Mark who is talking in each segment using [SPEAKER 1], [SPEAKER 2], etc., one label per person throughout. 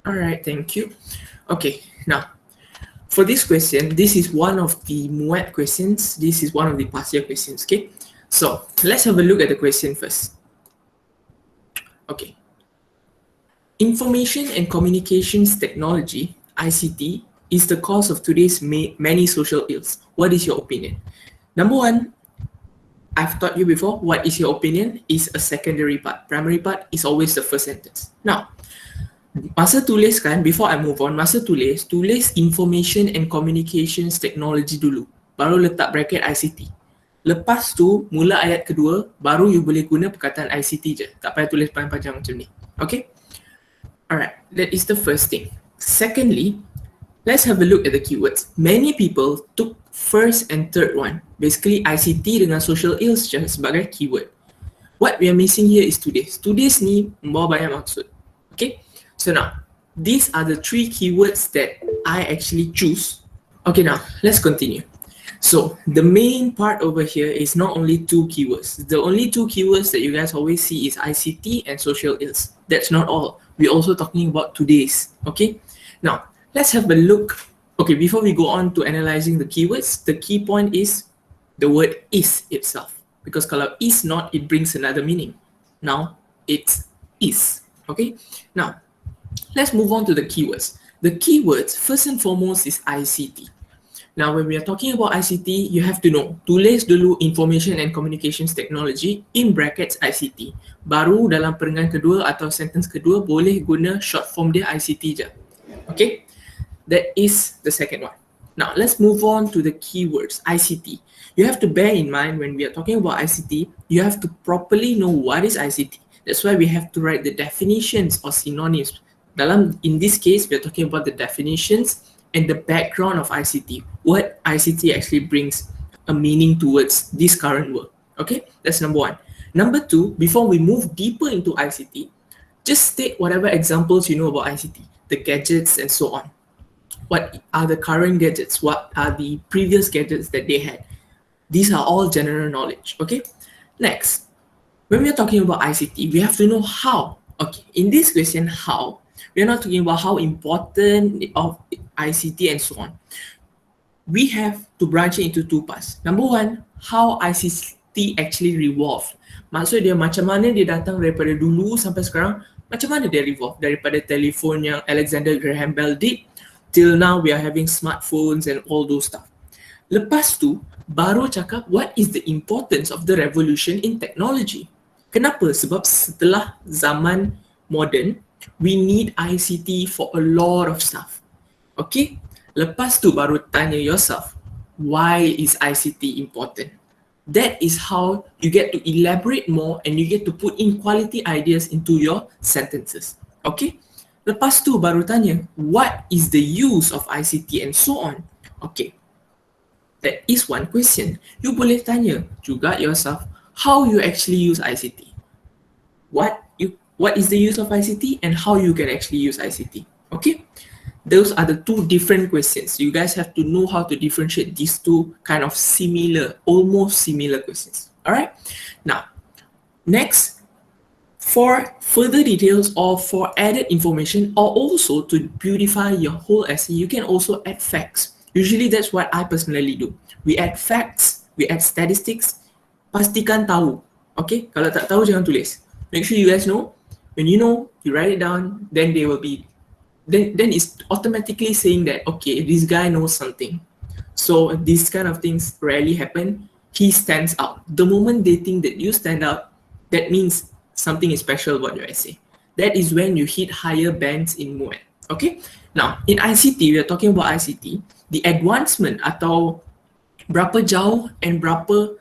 [SPEAKER 1] All right, thank you. Okay, now for this question, this is one of the MUAT questions. This is one of the past year questions. Okay, so let's have a look at the question first. Okay, information and communications technology (ICT) is the cause of today's many social ills. What is your opinion? Number one, I've taught you before, what is your opinion is a secondary part. Primary part is always the first sentence. Now, masa tulis kan, before I move on, masa tulis information and communications technology dulu. Baru letak bracket ICT. Lepas tu, mula ayat kedua, baru you boleh guna perkataan ICT je. Tak payah tulis panjang-panjang macam ni. Okay? Alright, that is the first thing. Secondly, let's have a look at the keywords. Many people took first and third one. Basically, ICT dengan social ills je sebagai keyword. What we are missing here is today's. Today's ni membawa banyak maksud. Okay? So now, these are the three keywords that I actually choose. Okay, now, let's continue. So, the main part over here is not only two keywords. The only two keywords that you guys always see is ICT and social ills. That's not all. We're also talking about today's. Okay? Now, let's have a look. Okay, before we go on to analyzing the keywords, the key point is the word is itself. Because kalau is not, it brings another meaning. Now, it's is. Okay? Now, let's move on to the keywords. The keywords, first and foremost, is ICT. Now, when we are talking about ICT, you have to know, tulis dulu information and communications technology in brackets ICT. Baru dalam perenggan kedua atau sentence kedua boleh guna short form dia ICT je. Okay? That is the second one. Now, let's move on to the keywords, ICT. You have to bear in mind when we are talking about ICT, you have to properly know what is ICT. That's why we have to write the definitions or synonyms. In this case, we are talking about the definitions and the background of ICT. What ICT actually brings a meaning towards this current world. Okay, that's number one. Number two, before we move deeper into ICT, just state whatever examples you know about ICT, the gadgets and so on. What are the current gadgets? What are the previous gadgets that they had? These are all general knowledge. Okay, next, when we are talking about ICT, we have to know how. Okay, in this question, how, we are not talking about how important of ICT and so on. We have to branch it into two parts. Number one, how ICT actually revolved. Maksud dia macam mana dia datang daripada dulu sampai sekarang, macam mana dia revolve daripada telefon yang Alexander Graham Bell did till now we are having smartphones and all those stuff. Lepas tu, baru cakap what is the importance of the revolution in technology. Kenapa? Sebab setelah zaman modern, we need ICT for a lot of stuff. Okay? Lepas tu baru tanya yourself, why is ICT important? That is how you get to elaborate more and you get to put in quality ideas into your sentences. Okay? Lepas tu baru tanya, what is the use of ICT and so on? Okay. That is one question. You boleh tanya juga yourself, how you actually use ICT. What is the use of ICT and how you can actually use ICT. Okay? Those are the two different questions. You guys have to know how to differentiate these two kind of similar, almost similar questions. Alright? Now, next, for further details or for added information or also to beautify your whole essay, you can also add facts. Usually that's what I personally do. We add facts, we add statistics, pastikan tahu. Okay? Kalau tak tahu, jangan tulis. Make sure you guys know. When you know, you write it down, then they will be then it's automatically saying that, okay, this guy knows something. So these kind of things rarely happen. He stands out. The moment they think that you stand out, that means something is special about your essay. That is when you hit higher bands in MUAT. Okay? Now, in ICT, we are talking about ICT. The advancement atau berapa jauh and berapa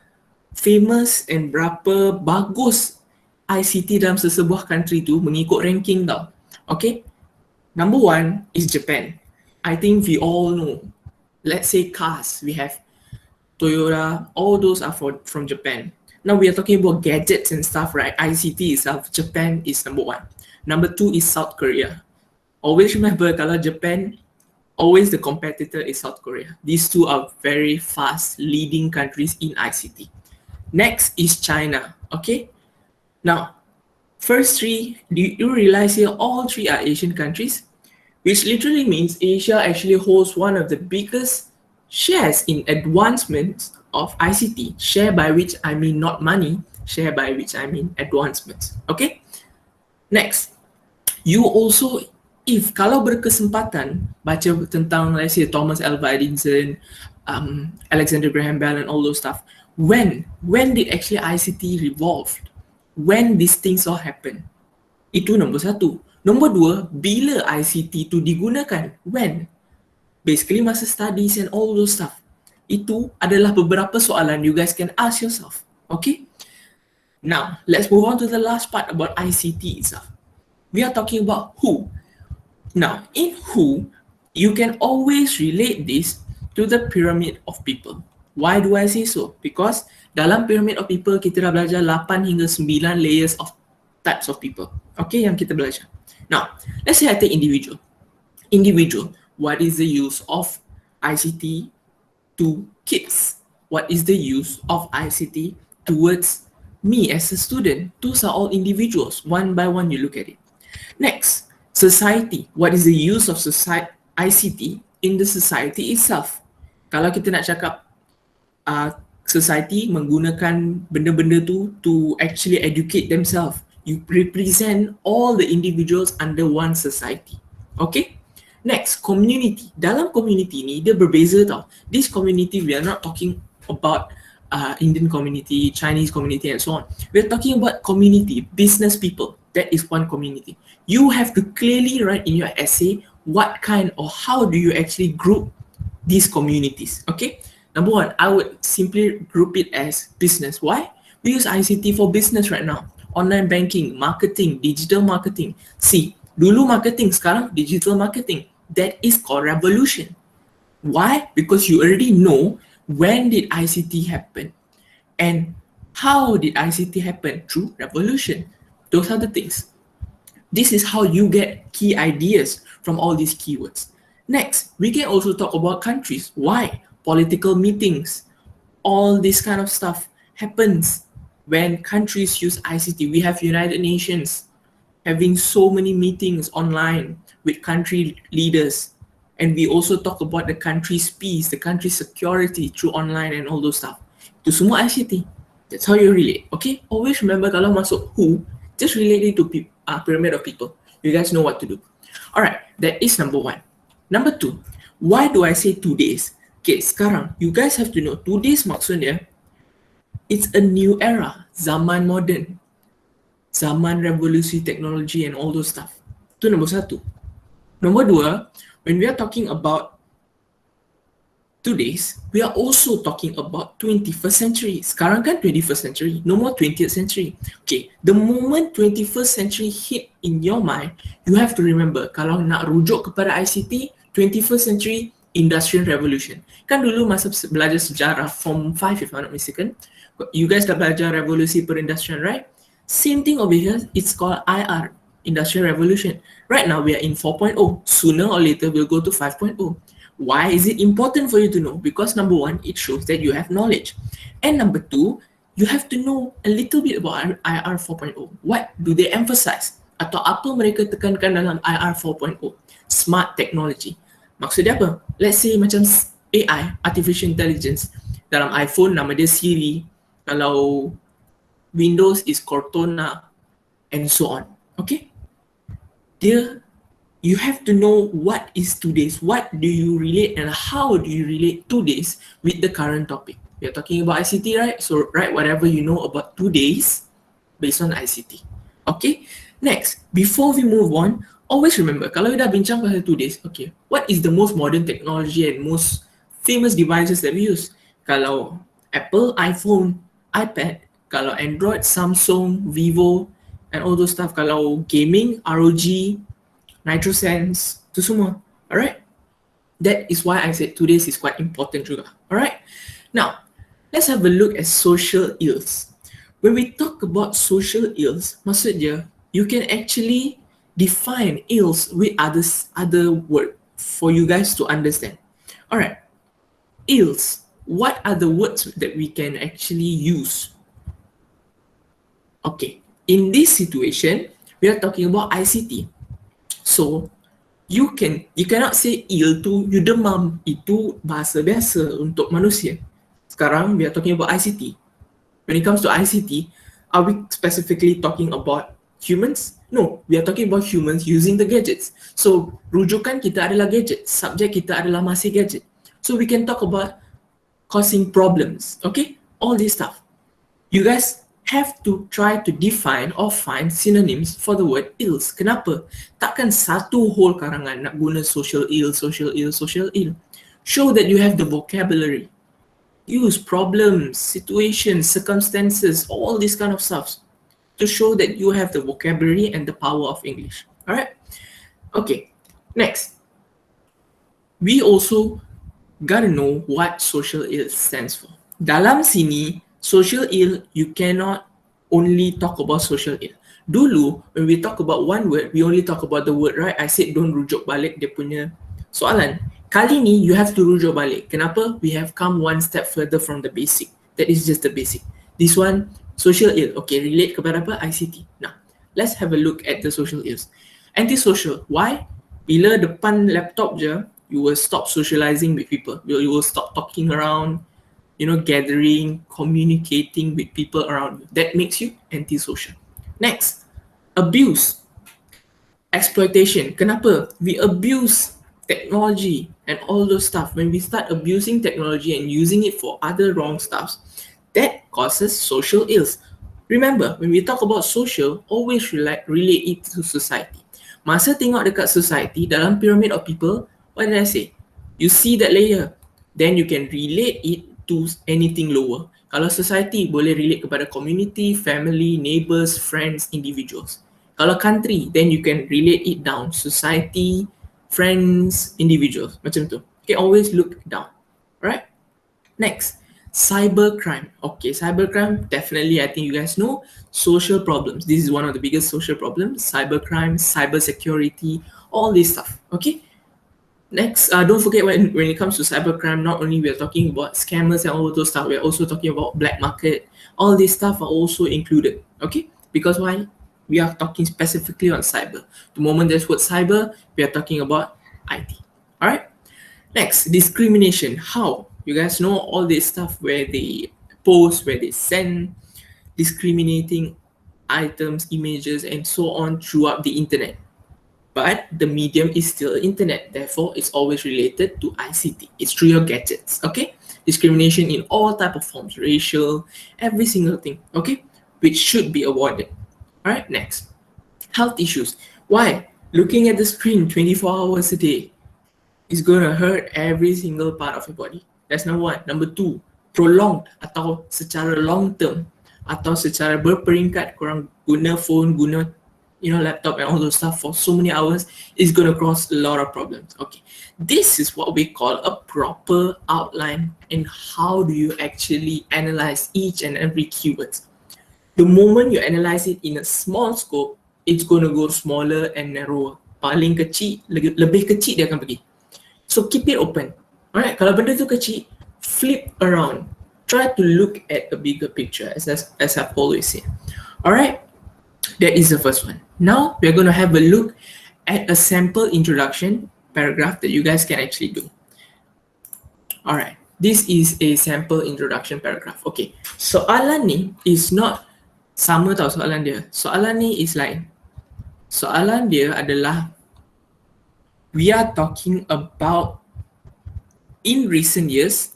[SPEAKER 1] famous and berapa bagus ICT dalam sesebuah country tu mengikut ranking tau. Okay? Number one is Japan. I think we all know. Let's say cars, we have Toyota, all those are from Japan. Now we are talking about gadgets and stuff, right? ICT itself, Japan is number one. Number two is South Korea. Always remember, kalau Japan, always the competitor is South Korea. These two are very fast leading countries in ICT. Next is China, okay? Now, first three, do you realize here all three are Asian countries? which literally means Asia actually holds one of the biggest shares in advancements of ICT. Share by which I mean not money, share by which I mean advancements. Okay? Next, you also, if kalau berkesempatan baca tentang, let's say, Thomas Alva Edison, Alexander Graham Bell and all those stuff, when did actually ICT revolved? When these things all happen? Itu nombor satu. Nombor dua, bila ICT tu digunakan? When? Basically masa studies and all those stuff. Itu adalah beberapa soalan you guys can ask yourself. Okay? Now, let's move on to the last part about ICT itself. We are talking about who. Now, in who, you can always relate this to the pyramid of people. Why do I say so? Because dalam pyramid of people, kita dah belajar 8 hingga 9 layers of types of people. Okay, yang kita belajar. Now, let's say I take individual. Individual, what is the use of ICT to kids? What is the use of ICT towards me as a student? Those are all individuals. One by one, you look at it. Next, society. What is the use of ICT in the society itself? Kalau kita nak cakap society menggunakan benda-benda tu to actually educate themselves, you represent all the individuals under one society. Okay? Next, community. Dalam community ni dia berbeza tau. This community, we are not talking about Indian community, Chinese community and so on. We are talking about community, business people. That is one community. You have to clearly write in your essay what kind or how do you actually group these communities. Okay? Number one, I would simply group it as business. Why? We use ICT for business right now. Online banking, marketing, digital marketing. See, dulu marketing, sekarang digital marketing. That is called revolution. Why? Because you already know when did ICT happen and how did ICT happen? Through revolution. Those are the things. This is how you get key ideas from all these keywords. Next, we can also talk about countries. Why? Political meetings, all this kind of stuff happens when countries use ICT. We have United Nations having so many meetings online with country leaders. And we also talk about the country's peace, the country's security through online and all those stuff. Itu semua ICT. That's how you relate. Okay? Always remember kalau masuk who, just relate it to pyramid of people. You guys know what to do. Alright, that is number one. Number two, why do I say 2 days? Okay, sekarang, you guys have to know, 2 days maksudnya, it's a new era, zaman modern, zaman revolusi teknologi and all those stuff. Itu nombor satu. Nombor dua, when we are talking about 2 days, we are also talking about 21st century. Sekarang kan 21st century, no more 20th century. Okay, the moment 21st century hit in your mind, you have to remember, kalau nak rujuk kepada ICT, 21st century, Industrial Revolution. Kan dulu masa belajar sejarah, Form 5 if I'm not mistaken, you guys dah belajar revolusi perindustrian, right? Same thing over here, it's called IR, Industrial Revolution. Right now, we are in 4.0. Sooner or later, we'll go to 5.0. Why is it important for you to know? Because number one, it shows that you have knowledge. And number two, you have to know a little bit about IR 4.0. What do they emphasize? Atau apa mereka tekankan dalam IR 4.0? Smart technology. Maksudnya apa? Let's say macam AI, Artificial Intelligence. Dalam iPhone, nama dia Siri. Kalau Windows is Cortana, and so on. Okay? You have to know what is today's, what do you relate and how do you relate today's with the current topic. We are talking about ICT, right? So write whatever you know about today's based on ICT. Okay? Next, before we move on, always remember, kalau you dah bincang pasal today's, okay, what is the most modern technology and most famous devices that we use? Kalau Apple, iPhone, iPad, kalau Android, Samsung, Vivo, and all those stuff. Kalau gaming, ROG, NitroSense, itu semua. Alright? That is why I said today's is quite important juga. Alright? Now, let's have a look at social ills. When we talk about social ills, maksudnya, you can actually define ills with other word for you guys to understand. Alright. Ills. What are the words that we can actually use? Okay. In this situation, we are talking about ICT. So, You cannot say ill to you demam. Itu bahasa biasa untuk manusia. Sekarang we are talking about ICT. When it comes to ICT, are we specifically talking about humans? No, we are talking about humans using the gadgets. So rujukan kita adalah gadget, subjek kita adalah masih gadget. So we can talk about causing problems. Okay, all this stuff. You guys have to try to define or find synonyms for the word ills. Kenapa? Takkan satu whole karangan nak guna social ill, social ill, social ill. Show that you have the vocabulary. Use problems, situations, circumstances, all this kind of stuff to show that you have the vocabulary and the power of English. Alright? Okay, next. We also gotta know what social ill stands for. Dalam sini, social ill, you cannot only talk about social ill. Dulu, when we talk about one word, we only talk about the word, right? I said don't rujuk balik dia punya soalan. Kali ni, you have to rujuk balik. Kenapa? We have come one step further from the basic. That is just the basic. This one, social ill. Okay, relate kepada apa? ICT. Now, let's have a look at the social ills. Antisocial. Why? Bila depan laptop je, you will stop socializing with people. You will stop talking around, gathering, communicating with people around you. That makes you antisocial. Next, abuse. Exploitation. Kenapa? We abuse technology and all those stuff. When we start abusing technology and using it for other wrong stuff, that causes social ills. Remember, when we talk about social, always relate it to society. Masa tengok dekat society, dalam pyramid of people, what did I say? You see that layer, then you can relate it to anything lower. Kalau society, boleh relate kepada community, family, neighbors, friends, individuals. Kalau country, then you can relate it down. Society, friends, individuals. Macam tu. Okay, always look down. Alright? Next, cybercrime. Okay, cybercrime, definitely, I think you guys know. Social problems. This is one of the biggest social problems. Cybercrime, cybersecurity, all this stuff. Okay? Next, don't forget when it comes to cybercrime, not only we are talking about scammers and all those stuff, we are also talking about black market. All this stuff are also included. Okay? Because why? We are talking specifically on cyber. The moment there's word cyber, we are talking about IT. Alright? Next, discrimination. How? You guys know all this stuff where they post, where they send discriminating items, images, and so on throughout the internet. But the medium is still internet, therefore it's always related to ICT. It's through your gadgets, okay? Discrimination in all type of forms, racial, every single thing, okay? Which should be avoided. Alright, next. Health issues. Why? Looking at the screen 24 hours a day is gonna hurt every single part of your body. That's number one. Number two, prolonged atau secara long term atau secara berperingkat korang guna phone, guna laptop and all those stuff for so many hours is going to cause a lot of problems. Okay, this is what we call a proper outline in how do you actually analyze each and every keywords. The moment you analyze it in a small scope, it's going to go smaller and narrower. Paling kecil, lebih kecil dia akan pergi. So keep it open. Alright, kalau benda tu kecil, flip around. Try to look at a bigger picture, as I've always said. Alright, that is the first one. Now we're going to have a look at a sample introduction paragraph that you guys can actually do. Alright, this is a sample introduction paragraph. Okay, soalan ni is not sama tau soalan dia. Soalan ni is lain. Soalan dia adalah, we are talking about in recent years,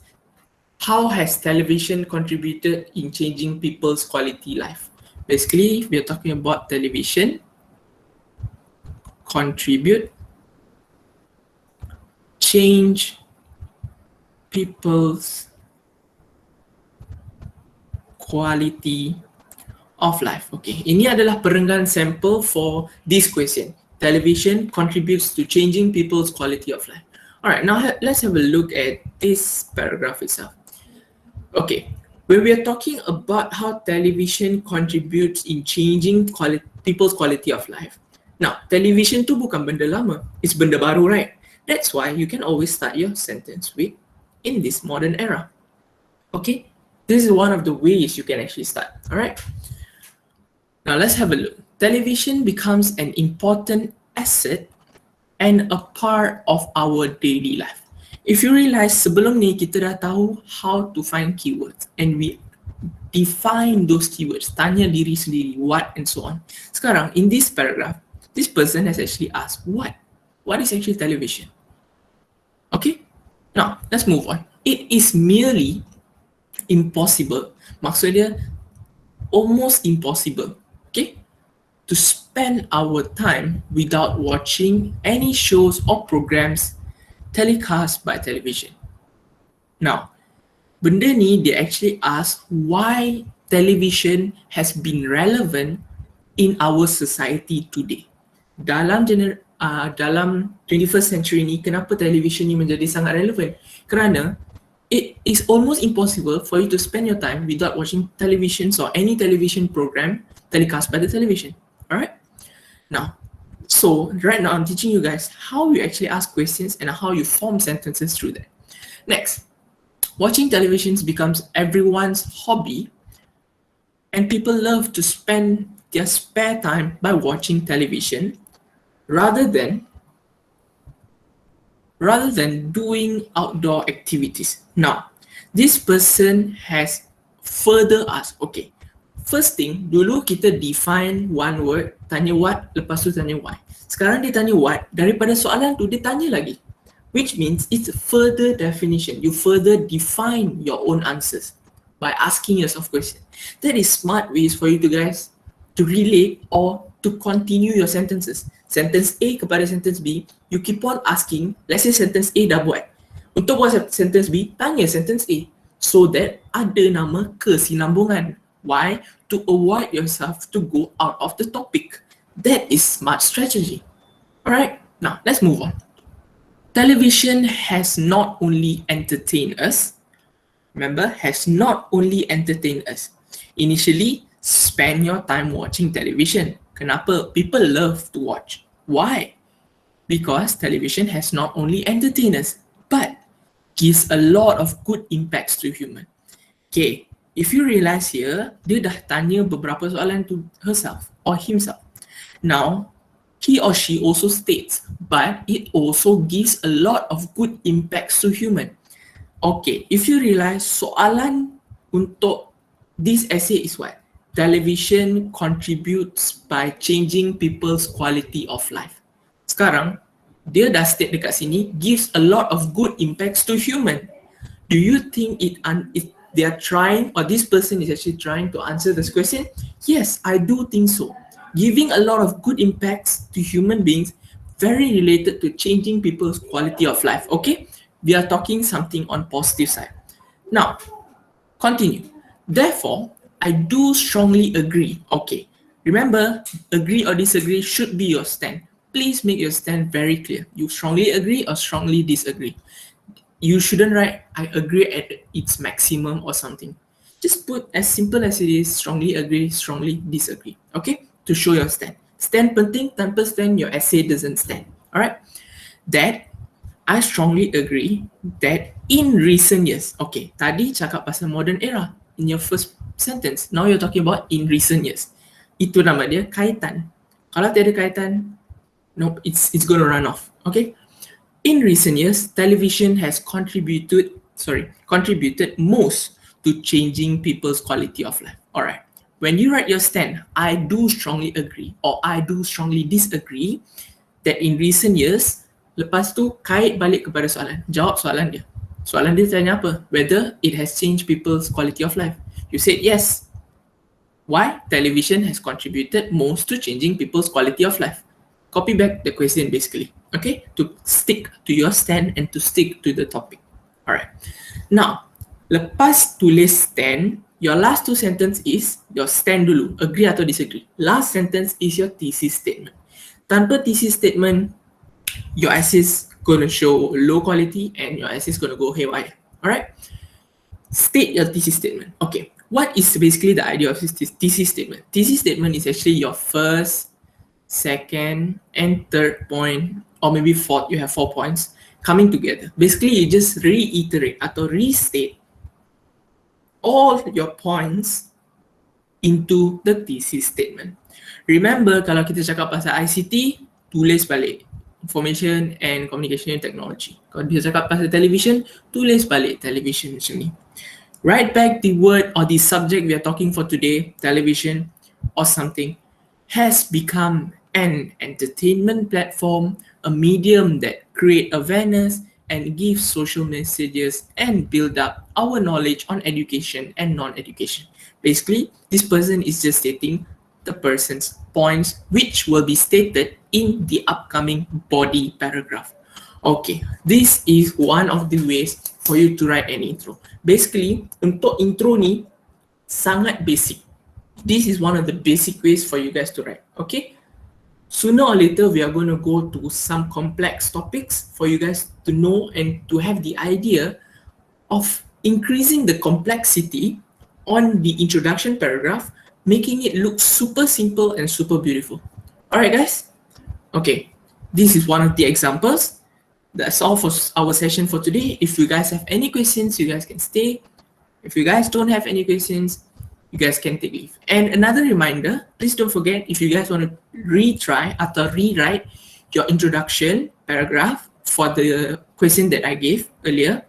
[SPEAKER 1] how has television contributed in changing people's quality life? Basically, we are talking about television contribute, change people's quality of life. Okay, ini adalah perenggan sampel for this question. Television contributes to changing people's quality of life. Alright, now let's have a look at this paragraph itself. Okay, when we are talking about how television contributes in changing people's quality of life. Now, television tu bukan benda lama. It's benda baru, right? That's why you can always start your sentence with, in this modern era. Okay? This is one of the ways you can actually start, alright? Now, let's have a look. Television becomes an important asset and a part of our daily life. If you realize sebelum ni kita dah tahu how to find keywords and we define those keywords, tanya diri sendiri what and so on. Sekarang in this paragraph, this person has actually asked what? What is actually television? Okay, now let's move on. It is merely impossible, maksud dia almost impossible, okay, to spend our time without watching any shows or programs telecast by television. Now, benda ni they actually ask why television has been relevant in our society today. Dalam 21st century ni, kenapa television ni menjadi sangat relevan? Kerana it is almost impossible for you to spend your time without watching televisions or any television program telecast by the television. Alright? Now, so right now I'm teaching you guys how you actually ask questions and how you form sentences through that. Next, watching televisions becomes everyone's hobby, and people love to spend their spare time by watching television rather than doing outdoor activities. Now, this person has further asked, okay, first thing, dulu kita define one word, tanya what, lepas tu tanya why. Sekarang dia tanya what, daripada soalan tu dia tanya lagi. Which means it's a further definition. You further define your own answers by asking yourself questions. That is smart ways for you to guys to relate or to continue your sentences. Sentence A kepada sentence B, you keep on asking, let's say sentence A dah buat. Untuk buat sentence B, tanya sentence A. So that ada nama kesinambungan. Why? To avoid yourself to go out of the topic. That is smart strategy. Alright, now let's move on. Television has not only entertained us, remember, has not only entertained us. Initially, spend your time watching television. Kenapa? People love to watch. Why? Because television has not only entertained us, but gives a lot of good impacts to human. Okay, if you realize here, dia dah tanya beberapa soalan to herself or himself. Now, he or she also states, but it also gives a lot of good impacts to human. Okay, if you realize soalan untuk this essay is what? Television contributes by changing people's quality of life. Sekarang, dia dah state dekat sini, gives a lot of good impacts to human. Do you think they are trying, or this person is actually trying to answer this question? Yes, I do think so. Giving a lot of good impacts to human beings, very related to changing people's quality of life. Okay, we are talking something on positive side. Now, continue. Therefore, I do strongly agree. Okay, remember, agree or disagree should be your stand. Please make your stand very clear. You strongly agree or strongly disagree. You shouldn't write, I agree at its maximum or something. Just put as simple as it is, strongly agree, strongly disagree. Okay, to show your stand. Stand penting, tanpa stand, your essay doesn't stand. Alright, that I strongly agree that in recent years, okay, tadi cakap pasal modern era in your first sentence. Now you're talking about in recent years. Itu nama dia kaitan. Kalau tiada kaitan, nope, it's going to run off. Okay. In recent years, television has contributed most to changing people's quality of life. Alright. When you write your stand, I do strongly agree or I do strongly disagree that in recent years, lepas tu kait balik kepada soalan. Jawab soalan dia. Soalan dia tanya apa? Whether it has changed people's quality of life. You said yes. Why? Television has contributed most to changing people's quality of life. Copy back the question basically. Okay? To stick to your stand and to stick to the topic. Alright. Now, lepas tulis stand, your last two sentence is your stand dulu. Agree atau disagree. Last sentence is your thesis statement. Tanpa thesis statement, your essay is going to show low quality and your essay is going to go haywire. Alright? State your thesis statement. Okay. What is basically the idea of this thesis statement? Thesis statement is actually your first, second, and third point, or maybe fourth, you have 4 points coming together. Basically, you just reiterate atau restate all your points into the thesis statement. Remember, kalau kita cakap pasal ICT, tulis balik. information and communication technology. Kalau dia cakap pasal television, tulis balik television macam ni. Write back the word or the subject we are talking for today, television or something, has become an entertainment platform, a medium that create awareness and gives social messages and build up our knowledge on education and non-education. Basically, this person is just stating the person's points which will be stated in the upcoming body paragraph. Okay, this is one of the ways for you to write an intro. Basically, untuk intro ni sangat basic. This is one of the basic ways for you guys to write. Okay, sooner or later we are going to go to some complex topics for you guys to know and to have the idea of increasing the complexity on the introduction paragraph, making it look super simple and super beautiful. Alright guys, okay, this is one of the examples. That's all for our session for today. If you guys have any questions, you guys can stay. If you guys don't have any questions, you guys can take leave. And another reminder, please don't forget, if you guys want to retry or rewrite your introduction paragraph for the question that I gave earlier,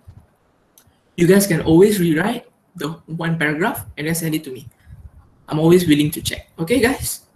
[SPEAKER 1] you guys can always rewrite the one paragraph and then send it to me. I'm always willing to check. Okay, guys?